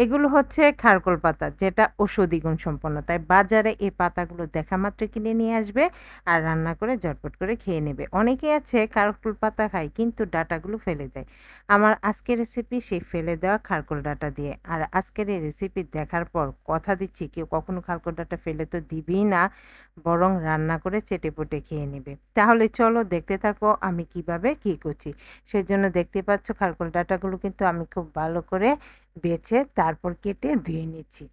এগুলো হচ্ছে খারকোল পাতা যেটা ঔষধি গুণ সম্পন্ন। তাই বাজারে এই পাতাগুলো দেখা মাত্র কিনে নিয়ে আসবে আর রান্না করে ঝটপট করে খেয়ে নেবে। অনেকেই আছে খারকোল পাতা খায় কিন্তু ডাঁটাগুলো ফেলে দেয়। আমার আজকের রেসিপি সেই ফেলে দেওয়া খারকোল ডাঁটা দিয়ে। আর আজকের এই রেসিপি দেখার পর কথা দিচ্ছি কেউ কখনো খারকোল ডাঁটা ফেলে তো দিবেই না, বরং রান্না করে চেটেপুটে খেয়ে নেবে। তাহলে চলো দেখতে থাকো আমি কিভাবে কি করছি। সেজন্য দেখতে পাচ্ছ খারকোল ডাঁটাগুলো কিন্তু আমি খুব ভালো করে বেছে তারপর কেটে ধুয়ে নিচ্ছি।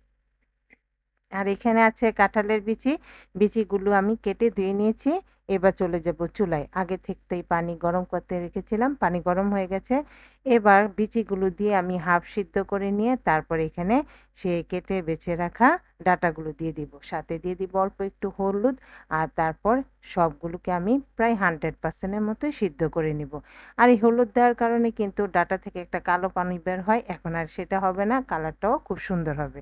আর এখানে আছে কাঁঠালের বিচি। বিচিগুলো আমি কেটে ধুয়ে নিয়েছি। এবার চলে যাব চুলায়। আগে থাকতেই পানি গরম করতে রেখেছিলাম। পানি গরম হয়ে গেছে। এবার বিচিগুলো দিয়ে আমি হাফ সিদ্ধ করে নিয়ে তারপর এখানে সে কেটে বেছে রাখা ডাঁটাগুলো দিয়ে দিব। সাথে দিয়ে দিব অল্প একটু হলুদ আর তারপর সবগুলোকে আমি প্রায় 100% এর মতোই সিদ্ধ করে নিব। আর এই হলুদ দেওয়ার কারণে কিন্তু ডাঁটা থেকে একটা কালো পানি বের হয়। এখন আর সেটা হবে না। কালারটাও খুব সুন্দর হবে।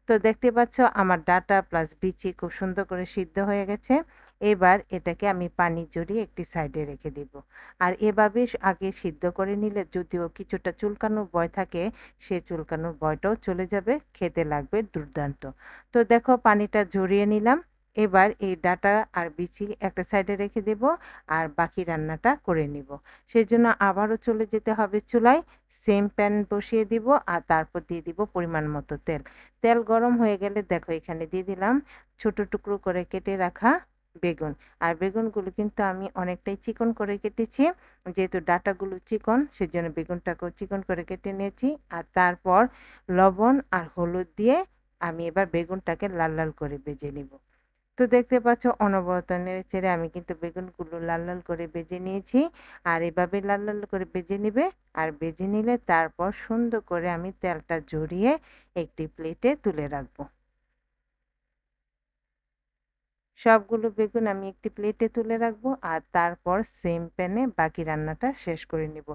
তো দেখতে পাচ্ছ আমার ডাঁটা প্লাস বিচি খুব সুন্দর করে সিদ্ধ হয়ে গেছে। এবার এটাকে আমি পানি ঝরিয়ে একটি সাইডে রেখে দিব। আর এভাবে আগে সিদ্ধ করে নিলে যদিও কিছুটা চুলকানোর ভয় থাকে, সে চুলকানোর ভয়টাও চলে যাবে, খেতে লাগবে দুর্দান্ত। তো দেখো পানিটা ঝরিয়ে নিলাম। এবার এই ডাঁটা আর বিচি একটা সাইডে রেখে দেব আর বাকি রান্নাটা করে নিব। সেজন্য আবারও চলে যেতে হবে চুলায়। সেম প্যান বসিয়ে দিব আর তারপর দিয়ে দিব পরিমাণ মতো তেল। তেল গরম হয়ে গেলে দেখো এখানে দিয়ে দিলাম ছোট টুকরো করে কেটে রাখা বেগুন। আর বেগুনগুলো কিন্তু আমি অনেকটাই চিকন করে কেটেছি। যেহেতু ডাঁটাগুলো চিকন সেজন্য বেগুনটাকেও চিকন করে কেটে নিয়েছি। আর তারপর লবণ আর হলুদ দিয়ে আমি এবার বেগুনটাকে লাল লাল করে ভেজে নিব। তো দেখতে পাচ্ছ অনবরত নেড়েচেড়ে আমি কিন্তু বেগুনগুলো লাল লাল করে ভেজে নিয়েছি। আর এভাবে লাল লাল করে ভেজে নিবে। আর ভেজে নিলে তারপর সুন্দর করে আমি তেলটা ঝরিয়ে একটি প্লেটে তুলে রাখবো। সবগুলো বেগুন আমি একটি প্লেটে তুলে রাখবো আর তারপর সেম প্যানে বাকি রান্নাটা শেষ করে নিব।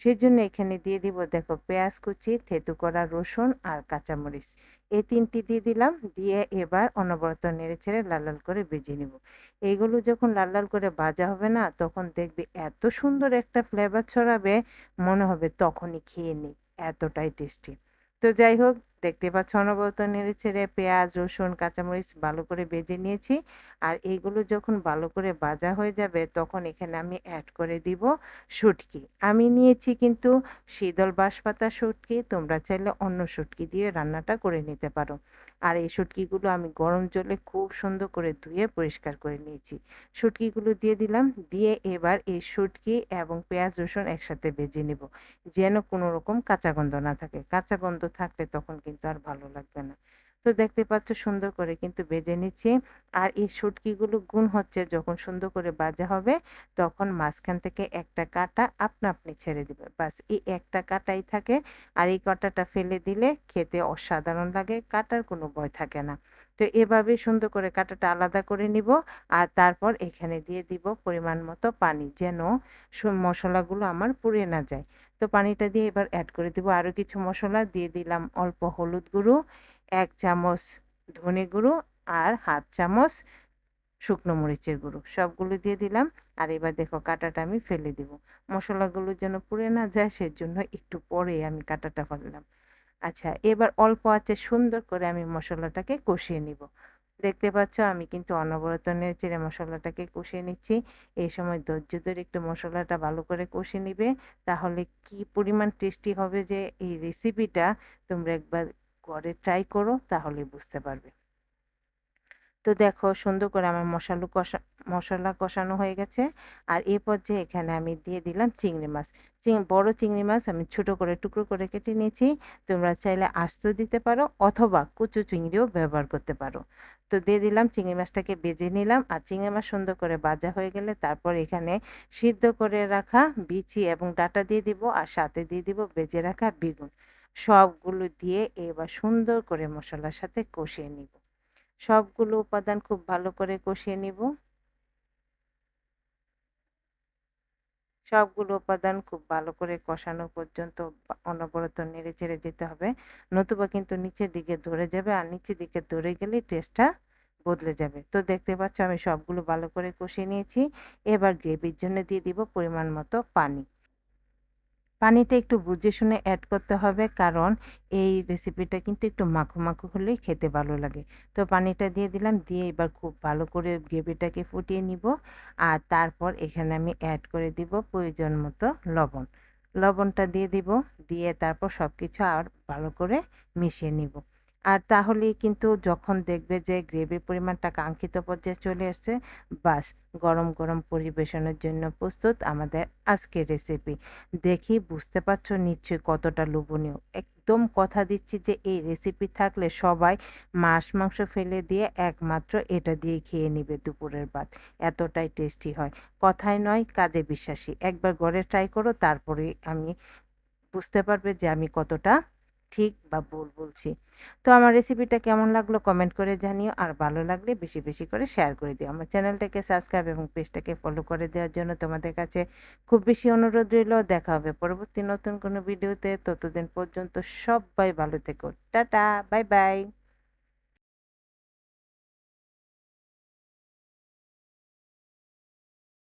সেজন্য এখানে দিয়ে দিব দেখো পেঁয়াজ কুচি, থেতু করা রসুন আর কাঁচামরিচ। এই ৩টি দিয়ে দিলাম। দিয়ে এবার অনবরত নেড়েচেড়ে লাল লাল করে ভেজে নিব। এইগুলো যখন লাল লাল করে ভাজা হবে না তখন দেখবে এত সুন্দর একটা ফ্লেভার ছড়াবে, মনে হবে তখনই খেয়ে নিই, এতটাই টেস্টি। তো যাই হোক, দেখতে পাচ্ছ অনবরত নেড়েচেড়ে পেঁয়াজ, রসুন, কাঁচামরিচ ভালো করে ভেজে নিয়েছি। আর এইগুলো যখন ভালো করে ভাজা হয়ে যাবে তখন এখানে আমি অ্যাড করে দিব শুটকি। আমি নিয়েছি কিন্তু শীতল বাঁশপাতা শুটকি, তোমরা চাইলে অন্য শুটকি দিয়ে রান্নাটা করে নিতে পারো। আর এই শুটকিগুলো আমি গরম জলে খুব সুন্দর করে ধুয়ে পরিষ্কার করে নিয়েছি। শুটকিগুলো দিয়ে দিলাম। দিয়ে এবার এই শুটকি এবং পেঁয়াজ রসুন একসাথে ভেজে নিব, যেন কোনো রকম কাঁচা গন্ধ না থাকে। কাঁচা গন্ধ থাকলে তখন কিন্তু আর ভালো লাগবে না। তো দেখতে পাচ্ছ সুন্দর করে কিন্তু ভেজে নিচ্ছি। আর এই শুটকিগুলো গুণ হচ্ছে যখন সুন্দর করে ভাজা হবে তখন মাঝখান থেকে একটা কাঁটা আপনা আপনি ছেড়ে দিবে। বাস এই একটা কাঁটাই থাকে। আর এই কাঁটাটা ফেলে দিলে খেতে অসাধারণ লাগে, কাটার কোনো ভয় থাকে না। তো এভাবে সুন্দর করে কাঁটাটা আলাদা করে নিব। আর তারপর এখানে দিয়ে দিব পরিমাণ মতো পানি, যেন মশলাগুলো আমার পুড়ে না যায়। তো পানিটা দিয়ে এবার অ্যাড করে দিব আরো কিছু মশলা। দিয়ে দিলাম অল্প হলুদ গুঁড়ো, ১ চামচ ধনে গুঁড়ো আর ১/২ চামচ শুকনো মরিচের গুঁড়ো। সবগুলো দিয়ে দিলাম। আর এবার দেখো কাঁটাটা আমি ফেলে দিব। মশলাগুলো যেন পুড়ে না যায় সেজন্য একটু পরে আমি কাঁটাটা ফেললাম। আচ্ছা, এবার অল্প আঁচে সুন্দর করে আমি মশলাটাকে কষিয়ে নিব। দেখতে পাচ্ছ আমি কিন্তু অনবরত নেড়েচেড়ে মশলাটাকে কষিয়ে নিচ্ছি। এই সময় ধৈর্য ধরে একটু মশলাটা ভালো করে কষে নিবে। তাহলে কি পরিমাণ টেস্টি হবে যে এই রেসিপিটা তোমরা একবার ঘরে ট্রাই করো তাহলে বুঝতে পারবে। তো দেখো সুন্দর করে আমার মশলা কষানো হয়ে গেছে। আর এই পর্যায়ে এখানে আমি দিয়ে দিলাম চিংড়ি মাছ। বড় চিংড়ি মাছ আমি ছোট করে টুকরো করে কেটে নিয়েছি। তোমরা চাইলে আস্ত দিতে পারো অথবা কুচো চিংড়িও ব্যবহার করতে পারো। তো দিয়ে দিলাম, চিংড়ি মাছটাকে ভেজে নিলাম। আর চিংড়ি মাছ সুন্দর করে ভাজা হয়ে গেলে তারপর এখানে সিদ্ধ করে রাখা বিচি এবং ডাঁটা দিয়ে দিব আর সাথে দিয়ে দিব ভেজে রাখা বেগুন। সবগুলো দিয়ে এবার সুন্দর করে মশলার সাথে কষিয়ে নিব। সবগুলো উপাদান খুব ভালো করে কষিয়ে নিব। সবগুলো উপাদান খুব ভালো করে কষানো পর্যন্ত অনবরত নেড়েচেড়ে যেতে হবে। নতুবা কিন্তু নিচের দিকে ধরে যাবে আর নিচের দিকে ধরে গেলে টেস্টটা বদলে যাবে। তো দেখতে পাচ্ছ আমি সবগুলো ভালো করে কষিয়ে নিয়েছি। এবার গ্রেভির জন্য দিয়ে দিব পরিমাণ মতো পানি। পানিটা একটু বুঝে শুনে এড করতে হবে, কারণ এই রেসিপিটা কিন্তু একটু মাখো, মাখো হলেই খেতে ভালো লাগে। তো পানিটা দিয়ে দিলাম, দিয়ে এবার খুব ভালো করে গ্রেভিটাকে ফুটিয়ে নিব। আর তারপর এখানে আমি এড করে দিব প্রয়োজন মতো লবণ। লবণটা দিয়ে দিব, দিয়ে তারপর সবকিছু আর ভালো করে মিশিয়ে নিব। আর তাহলেই কিন্তু যখন দেখবে যে গ্রেভির পরিমাণটা কাঙ্ক্ষিত পর্যায়ে চলে আসছে, বাস গরম, গরম পরিবেশনের জন্য প্রস্তুত আমাদের আজকের রেসিপি। দেখেই বুঝতে পারছো নিশ্চয়ই কতটা লোভনীয়। একদম কথা দিচ্ছি যে এই রেসিপি থাকলে সবাই মাছ-মাংস ফেলে দিয়ে একমাত্র এটা দিয়েই খেয়ে নিবে দুপুরের ভাত। এতটাই টেস্টি হয়। কথায় নয়, কাজে বিশ্বাসী। একবার ঘরে ট্রাই করো, তারপরেই আমি বুঝতে পারবে যে আমি কতটা ঠিক বা ভুল বলছি। তো আমার রেসিপিটা কেমন লাগলো কমেন্ট করে জানিও। আর ভালো লাগলে বেশি, বেশি করে শেয়ার করে দিও। আমার চ্যানেলটাকে সাবস্ক্রাইব এবং পেজটাকে ফলো করে দেওয়ার জন্য তোমাদের কাছে খুব বেশি অনুরোধ রইলো। দেখা হবে পরবর্তী নতুন কোনো ভিডিওতে। ততদিন পর্যন্ত সব্বাই ভালো থেকো। Tata, bye, by.